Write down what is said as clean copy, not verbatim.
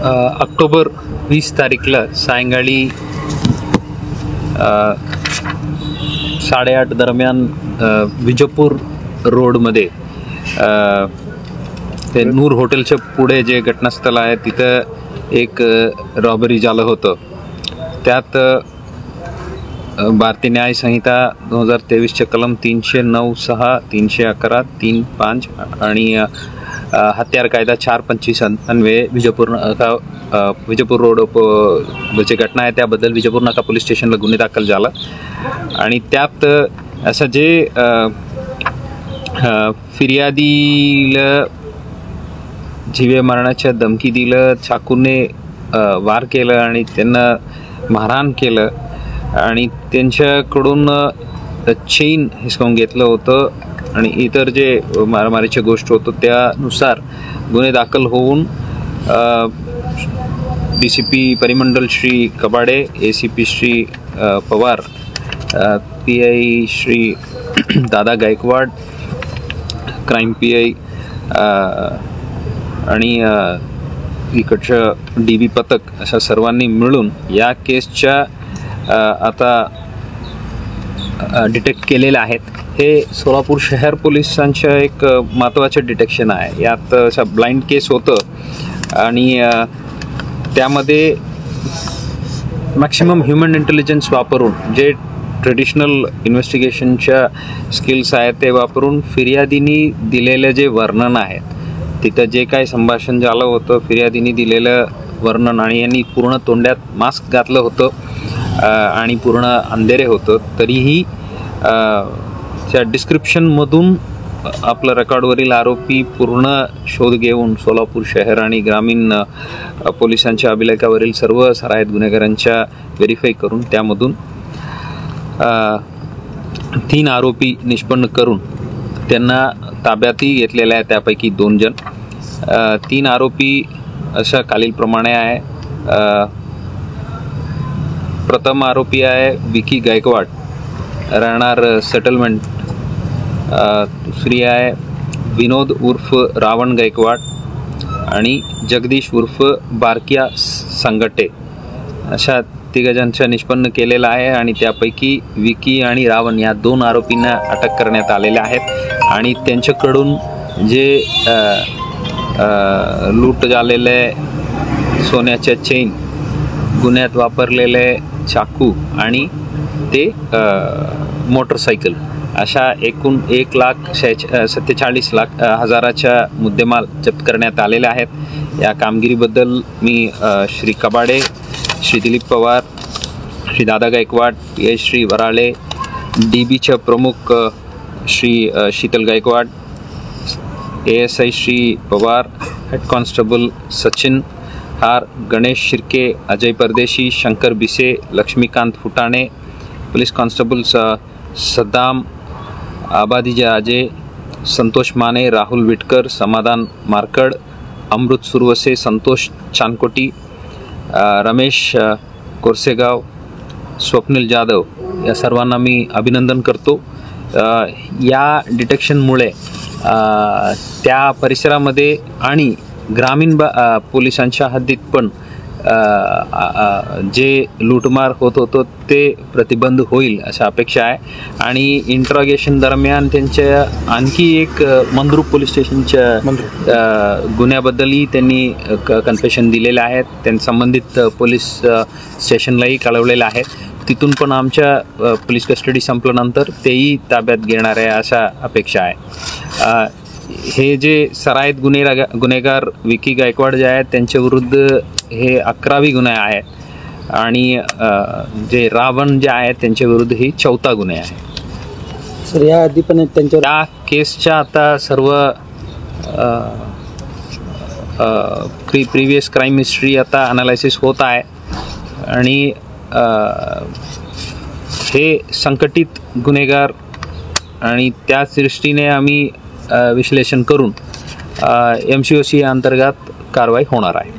October 20 तारीखला सायंकाळी 8:30 दरम्यान विजयपूर रोडमध्ये ते नूर हॉटेलच्या पुढे जे घटनास्थळ आहे तिथं एक रॉबरी झालं होतं। त्यात भारतीय न्याय संहिता 2023 कलम 309(6), 311, 3(5) आणि हत्यार कायदा 425 अन्वये विजयपूर रोड जे घटना आहे त्याबद्दल विजयपूर नाका पोलीस स्टेशनला गुन्हे दाखल झाला। आणि त्यात असं जे फिर्यादीला जीवे मारण्याच्या धमकी दिलं, चाकूने वार केलं आणि त्यांना मारहाण केलं आणि त्यांच्याकडून चेन हिसकावून घेतलं होतं आणि इतर जे मारामारीच्या गोष्ट होतं त्यानुसार गुन्हे दाखल होऊन DCP परिमंडल श्री कबाडे, ACP श्री पवार, PI श्री दादा गायकवाड, क्राईम PI आणि इकडचं DB पथक अशा सर्वांनी मिळून या केसच्या आता डिटेक्ट केलेले आहेत। हे सोलापूर शहर पोलिसांचं एक महत्त्वाचं डिटेक्शन आहे। यात असा ब्लाइंड केस होतं आणि त्यामध्ये मॅक्सिमम ह्युमन इंटेलिजन्स वापरून जे ट्रेडिशनल इन्व्हेस्टिगेशनच्या स्किल्स आहेत ते वापरून फिर्यादीनी दिलेलं जे वर्णन आहे तिथं जे काय संभाषण झालं होतं, फिर्यादीनी दिलेलं वर्णन आणि यांनी पूर्ण तोंडात मास्क घातलं होतं आणि पूर्ण अंधेरे होतं तरीही त्या डिस्क्रिप्शनमधून आपलं रेकॉर्डवरील आरोपी पूर्ण शोध घेऊन सोलापूर शहर आणि ग्रामीण पोलिसांच्या अभिलेखावरील सर्व सराईत गुन्हेगारांच्या व्हेरीफाय करून त्यामधून 3 आरोपी निष्पन्न करून त्यांना ताब्यातही घेतलेले आहे। त्यापैकी 2 जण 3 आरोपी अशा खालीलप्रमाणे आहे। प्रथम आरोपी आहे विकी गायकवाड, राहणार सेटलमेंट। दुसरी आहे विनोद उर्फ रावण गायकवाड आणि जगदीश उर्फ बारक्या संगटे। अशा 3 जणांचा निष्पन्न केलेला आहे आणि त्यापैकी विकी आणि रावण या 2 आरोपींना अटक करण्यात आलेले आहेत आणि त्यांच्याकडून जे लूट झालेले सोन्याच्या चेन, गुन्ह्यात वापरलेले चाकू आणि ते मोटरसायकल अशा एकूण 1,47,00,000च्या मुद्देमाल जप्त करण्यात आलेले आहेत। या कामगिरीबद्दल मी श्री कबाडे, श्री दिलीप पवार, श्री दादा गायकवाड, PI श्री वराळे, DBच्या प्रमुख Shri Sheetal Gaikwad, ASI Shri Pawar, head constable Sachin Har, Ganesh Shirke, Ajay Pardeshi, Shankar Bise, Laxmikant Phutane, police constable Saddam Abadija Ajay, Santosh Mane, Rahul Vitkar, Samadhan Markad, अमृत सुरवसे, संतोष चानकोटी, रमेश कोरसेगाव, स्वप्नील जाधव या सर्वांना मी अभिनंदन करतो। या डिटेक्शनमुळे त्या परिसरामध्ये आणि ग्रामीण पोलिसांच्या हद्दीत पण जे लूटमार होत होतं ते प्रतिबंध होईल अशा अपेक्षा आहे। आणि इंट्रॉगेशन दरम्यान त्यांच्या आणखी एक मंद्रुप पोलीस स्टेशनच्या गुन्ह्याबद्दलही त्यांनी कन्फेशन दिलेले आहेत। त्यांनी संबंधित पोलीस स्टेशनलाही कळवलेलं आहे। तिथून पण आमच्या पोलीस कस्टडी संपल्यानंतर तेही ताब्यात घेणार आहे अशा अपेक्षा आहे। हे जे सराईत गुन्हेगार विकी गायकवाड जे आहेत त्यांच्या विरुद्ध हे 11वी गुन्हा आहे आणि जे रावण जे आहेत त्यांच्या विरुद्ध ही 4था गुन्हा आहे। सर या आधी पण त्यांच्या या केसच्या आता सर्व प्रिव्हियस क्राईम हिस्ट्री आता अनालायसिस होत आहे आणि हे संकटित गुन्हेगार आणि त्याच दृष्टीने आम्ही विश्लेषण करून MCOC अंतर्गत कारवाई होणार आहे।